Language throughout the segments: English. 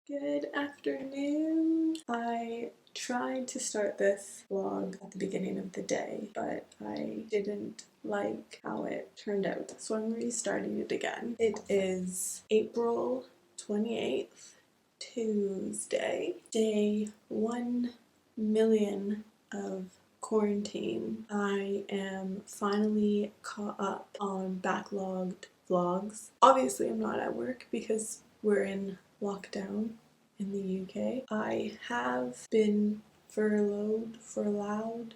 Good afternoon. I tried to start this vlog at the beginning of the day, but I didn't like how it turned out, so I'm restarting it again. It is April 28th, Tuesday, day 1 million of quarantine. I am finally caught up on backlogged vlogs. Obviously, I'm not at work because we're in lockdown in the UK. I have been furloughed,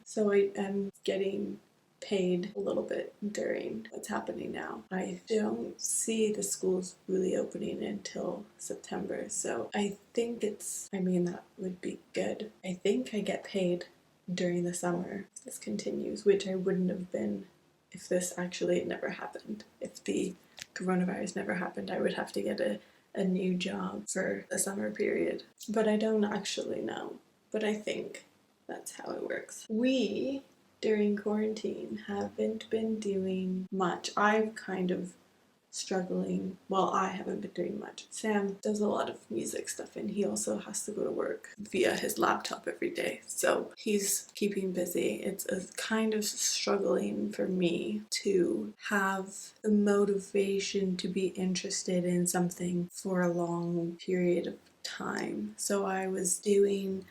so I am getting paid a little bit during what's happening now. I don't see the schools really opening until September, so I think that would be good. I think I get paid during the summer if this continues, which I wouldn't have been if this actually never happened. If the coronavirus never happened, I would have to get a new job for the summer period. But I don't actually know. But I think that's how it works. We, during quarantine, haven't been doing much. I've kind of struggling. Well, I haven't been doing much. Sam does a lot of music stuff and he also has to go to work via his laptop every day. So he's keeping busy. It's a kind of struggling for me to have the motivation to be interested in something for a long period of time. So I was doing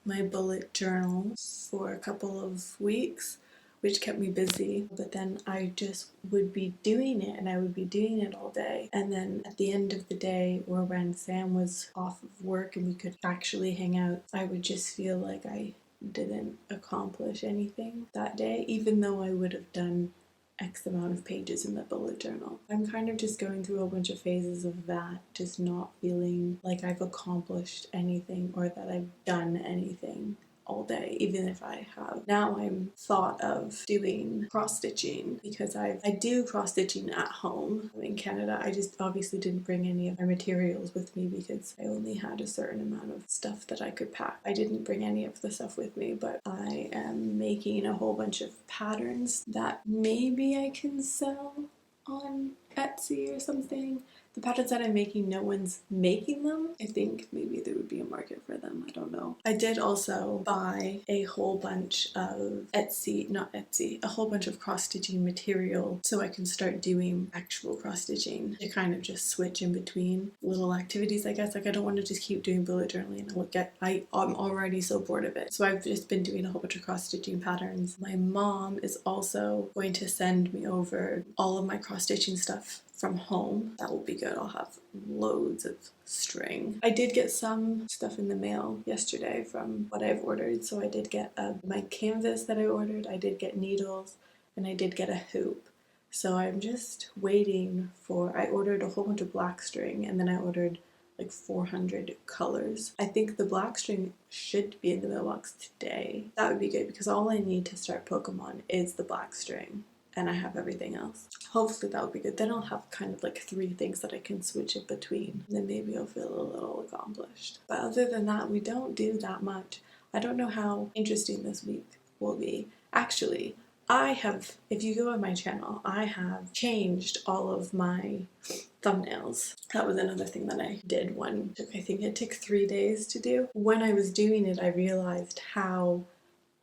my bullet journal for a couple of weeks, which kept me busy, but then I just would be doing it and I would be doing it all day. And then at the end of the day, or when Sam was off of work and we could actually hang out, I would just feel like I didn't accomplish anything that day, even though I would have done X amount of pages in the bullet journal. I'm kind of just going through a bunch of phases of that, just not feeling like I've accomplished anything or that I've done anything all day, even if I have. Now I'm thought of doing cross-stitching because I do cross-stitching at home in Canada. I just obviously didn't bring any of my materials with me because I only had a certain amount of stuff that I could pack. I didn't bring any of the stuff with me, but I am making a whole bunch of patterns that maybe I can sell on Etsy or something. The patterns that I'm making, no one's making them. I think maybe there would be a market for them. I don't know. I did also buy a whole bunch of a whole bunch of cross-stitching material so I can start doing actual cross-stitching to kind of just switch in between little activities, I guess. Like, I don't want to just keep doing bullet journaling. I'm already so bored of it. So I've just been doing a whole bunch of cross-stitching patterns. My mom is also going to send me over all of my cross-stitching stuff from home. That will be good. I'll have loads of string. I did get some stuff in the mail yesterday from what I've ordered. So I did get my canvas that I ordered, I did get needles, and I did get a hoop. So I'm just waiting I ordered a whole bunch of black string and then I ordered like 400 colors. I think the black string should be in the mailbox today. That would be good because all I need to start Pokemon is the black string. And I have everything else. Hopefully that would be good. Then I'll have kind of like 3 things that I can switch in between. And then maybe I'll feel a little accomplished. But other than that, we don't do that much. I don't know how interesting this week will be. Actually, if you go on my channel, I have changed all of my thumbnails. That was another thing that I did. I think it took 3 days to do. When I was doing it, I realized how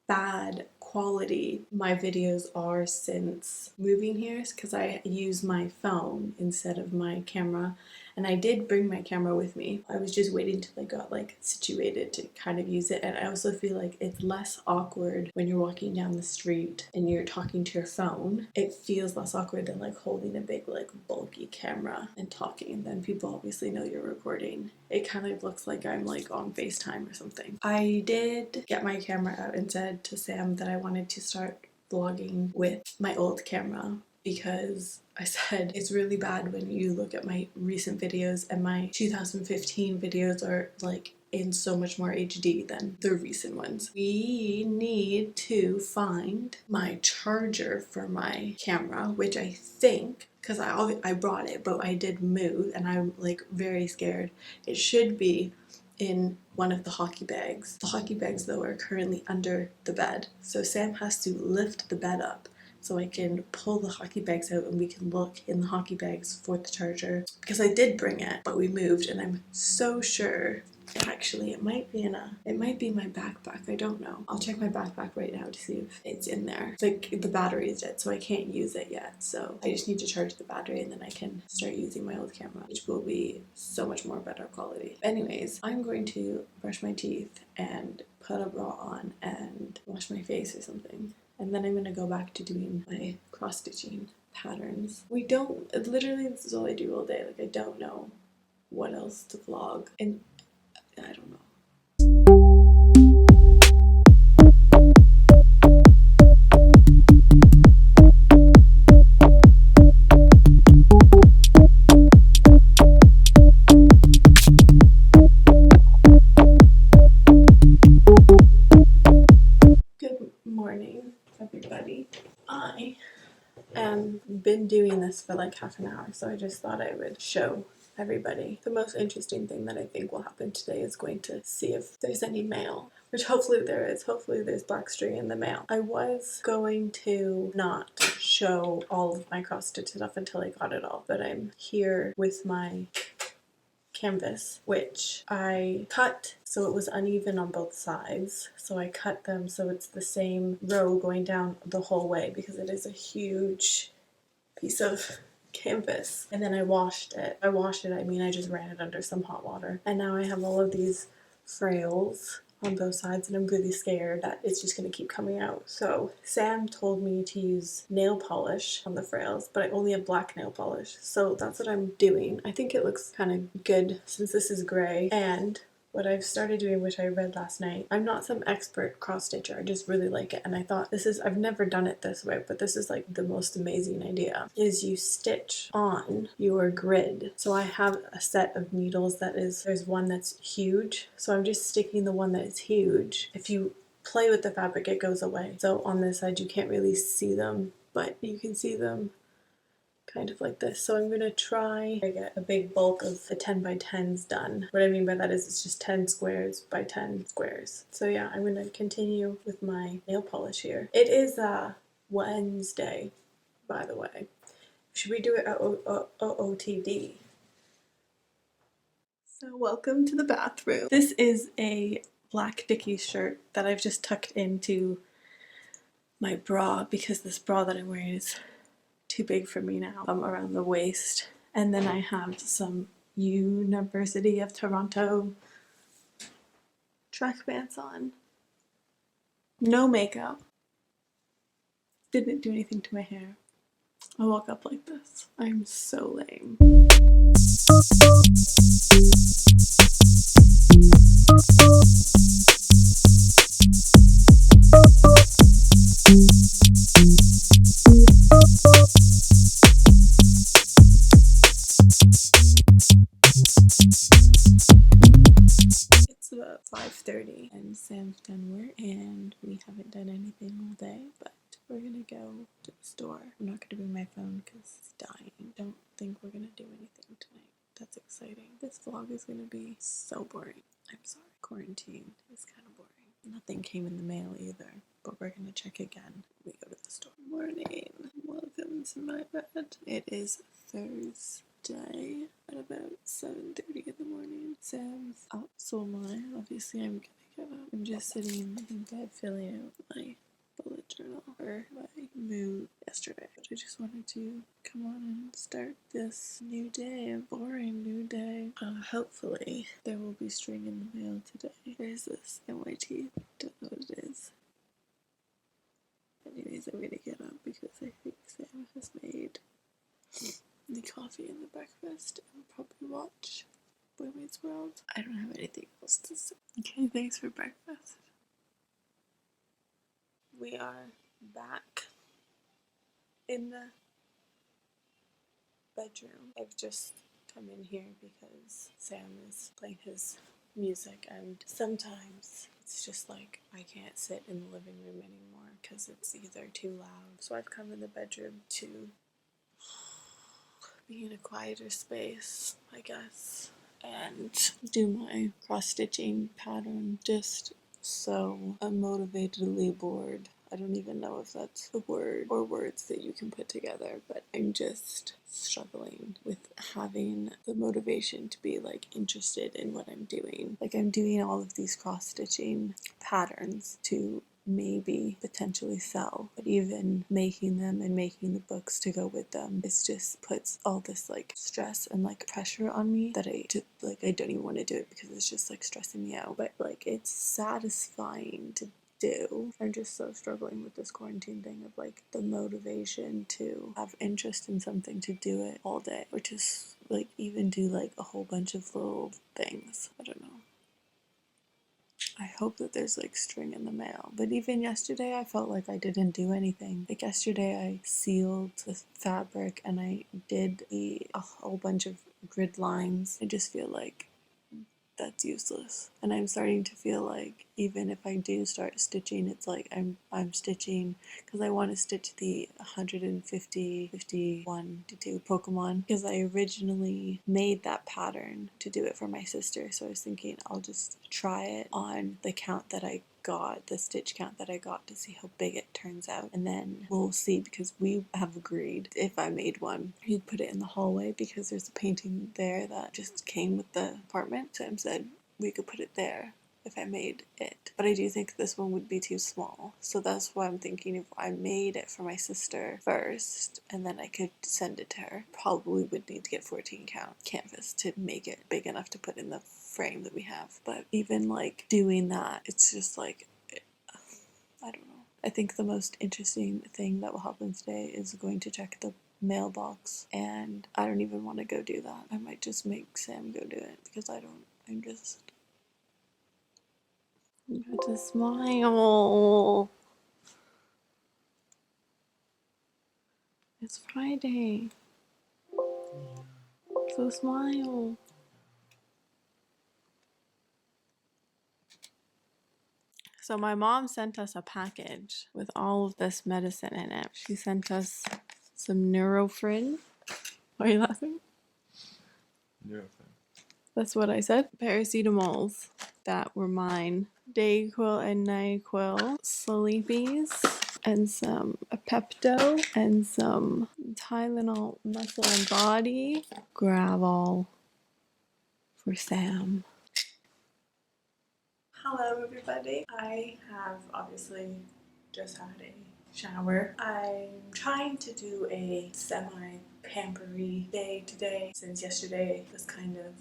bad quality my videos are since moving here because I use my phone instead of my camera, and I did bring my camera with me. I was just waiting till I got situated to kind of use it, and I also feel like it's less awkward when you're walking down the street and you're talking to your phone. It feels less awkward than holding a big bulky camera and talking, and then people obviously know you're recording. It kind of looks like I'm on FaceTime or something. I did get my camera out and said to Sam that I wanted to start vlogging with my old camera because I said it's really bad when you look at my recent videos and my 2015 videos are in so much more HD than the recent ones. We need to find my charger for my camera, which I think, because I brought it, but I did move and I'm very scared. It should be in one of the hockey bags. The hockey bags though are currently under the bed, so Sam has to lift the bed up so I can pull the hockey bags out and we can look in the hockey bags for the charger, because I did bring it, but we moved, and I'm so sure actually it might be my backpack. I don't know. I'll check my backpack right now to see if it's in there. It's like the battery is dead, so I can't use it yet. So I just need to charge the battery and then I can start using my old camera, which will be so much more better quality. Anyways, I'm going to brush my teeth and put a bra on and wash my face or something. And then I'm going to go back to doing my cross stitching patterns. Literally this is all I do all day. Like I don't know what else to vlog, and I don't know. Good morning, everybody. I am been doing this for like half an hour, so I just thought I would show everybody. The most interesting thing that I think will happen today is going to see if there's any mail, which hopefully there is. Hopefully there's black string in the mail. I was going to not show all of my cross stitch stuff until I got it all, but I'm here with my canvas, which I cut so it was uneven on both sides. So I cut them so it's the same row going down the whole way, because it is a huge piece of canvas. And then I washed it. I mean I just ran it under some hot water. And now I have all of these frails on both sides, and I'm really scared that it's just going to keep coming out. So Sam told me to use nail polish on the frails, but I only have black nail polish. So that's what I'm doing. I think it looks kind of good since this is gray. And what I've started doing, which I read last night, I'm not some expert cross stitcher, I just really like it, and I thought I've never done it this way, but this is like the most amazing idea, is you stitch on your grid. So I have a set of needles there's one that's huge, so I'm just sticking the one that is huge. If you play with the fabric, it goes away. So on this side you can't really see them, but you can see them kind of like this. So I'm going to try to get a big bulk of the 10 by 10s done. What I mean by that is it's just 10 squares by 10 squares. So yeah, I'm going to continue with my nail polish here. It is Wednesday, by the way. Should we do it at OOTD? So welcome to the bathroom. This is a black Dickies shirt that I've just tucked into my bra, because this bra that I'm wearing is too big for me now, around the waist. And then I have some University of Toronto track pants on. No makeup. Didn't do anything to my hair. I woke up like this. I'm so lame. It's about 5:30 and Sam's done work and we haven't done anything all day, but we're gonna go to the store. I'm not gonna bring my phone because it's dying. Don't think we're gonna do anything tonight. That's exciting. This vlog is gonna be so boring. I'm sorry. Quarantine is kind of boring. Nothing came in the mail either, but we're gonna check again when we go to the store. Morning. Welcome to my bed. It is Thursday at about 7:30 in the morning. Sam's up, so am I. Obviously, I'm gonna get up. I'm just sitting in bed filling out my bullet journal for my mood yesterday. But I just wanted to come on and start this new day, a boring new day. Hopefully, there will be string in the mail today. There's this NYT. Don't know what it is. Anyways, I'm gonna get up because I think Sam has made the coffee and the breakfast and probably watch Boy Meets World. I don't have anything else to say. Okay, thanks for breakfast. We are back in the bedroom. I've just come in here because Sam is playing his music, and sometimes it's just like I can't sit in the living room anymore because it's either too loud. So I've come in the bedroom to be in a quieter space, I guess, and do my cross-stitching pattern just so unmotivatedly bored. I don't even know if that's a word or words that you can put together, but I'm just struggling with having the motivation to be like interested in what I'm doing. Like I'm doing all of these cross stitching patterns to maybe potentially sell, but even making them and making the books to go with them, it just puts all this like stress and like pressure on me that I don't even want to do it because it's just like stressing me out. But like it's satisfying to do. I'm just so struggling with this quarantine thing of like the motivation to have interest in something to do it all day, or just like even do like a whole bunch of little things. I don't know. I hope that there's like string in the mail. But even yesterday, I felt like I didn't do anything. Like yesterday, I sealed the fabric and I did a whole bunch of grid lines. I just feel like that's useless. And I'm starting to feel like even if I do start stitching, it's like I'm stitching because I want to stitch the 150, 51, 52 Pokemon because I originally made that pattern to do it for my sister. So I was thinking I'll just try it on the count that I got, the stitch count that I got, to see how big it turns out, and then we'll see, because we have agreed if I made one we'd put it in the hallway because there's a painting there that just came with the apartment. Sam said we could put it there if I made it, but I do think this one would be too small, so that's why I'm thinking if I made it for my sister first and then I could send it to her, probably would need to get 14 count canvas to make it big enough to put in the frame that we have. But even like doing that, it's just like, I don't know. I think the most interesting thing that will happen today is going to check the mailbox, and I don't even want to go do that. I might just make Sam go do it because I'm just, you have to smile. It's Friday, so smile. So my mom sent us a package with all of this medicine in it. She sent us some Nurofen. Why are you laughing? Nurofen. That's what I said. Paracetamols that were mine. Dayquil and NyQuil. Sleepies. And some Pepto. And some Tylenol Muscle and Body. Gravol for Sam. Hello everybody. I have obviously just had a shower. I'm trying to do a semi-pampery day today since yesterday was kind of,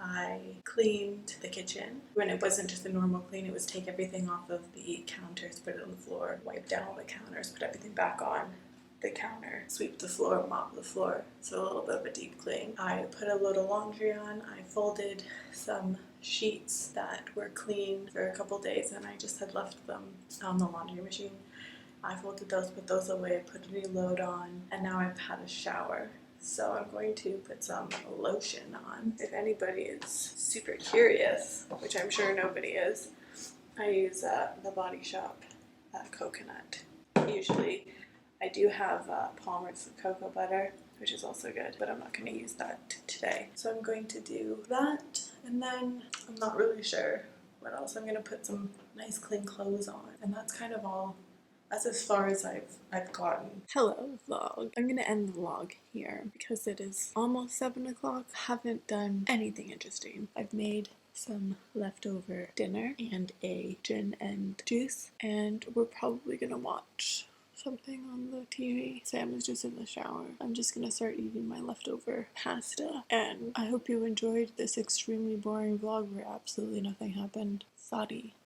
I cleaned the kitchen. When it wasn't just a normal clean, it was take everything off of the counters, put it on the floor, wipe down all the counters, put everything back on the counter, sweep the floor, mop the floor. So a little bit of a deep clean. I put a load of laundry on. I folded some sheets that were clean for a couple days and I just had left them on the laundry machine. I folded those, put those away, put a new load on, and now I've had a shower. So I'm going to put some lotion on. If anybody is super curious, which I'm sure nobody is, I use the Body Shop coconut. Usually I do have Palmer's cocoa butter, which is also good, but I'm not going to use that today. So I'm going to do that, and then I'm not really sure what else. I'm going to put some nice clean clothes on, and that's kind of all. That's as far as I've gotten. Hello vlog. I'm gonna end the vlog here because it is almost 7 o'clock. Haven't done anything interesting. I've made some leftover dinner and a gin and juice, and we're probably gonna watch something on the TV. Sam is just in the shower. I'm just gonna start eating my leftover pasta, and I hope you enjoyed this extremely boring vlog where absolutely nothing happened. Sorry.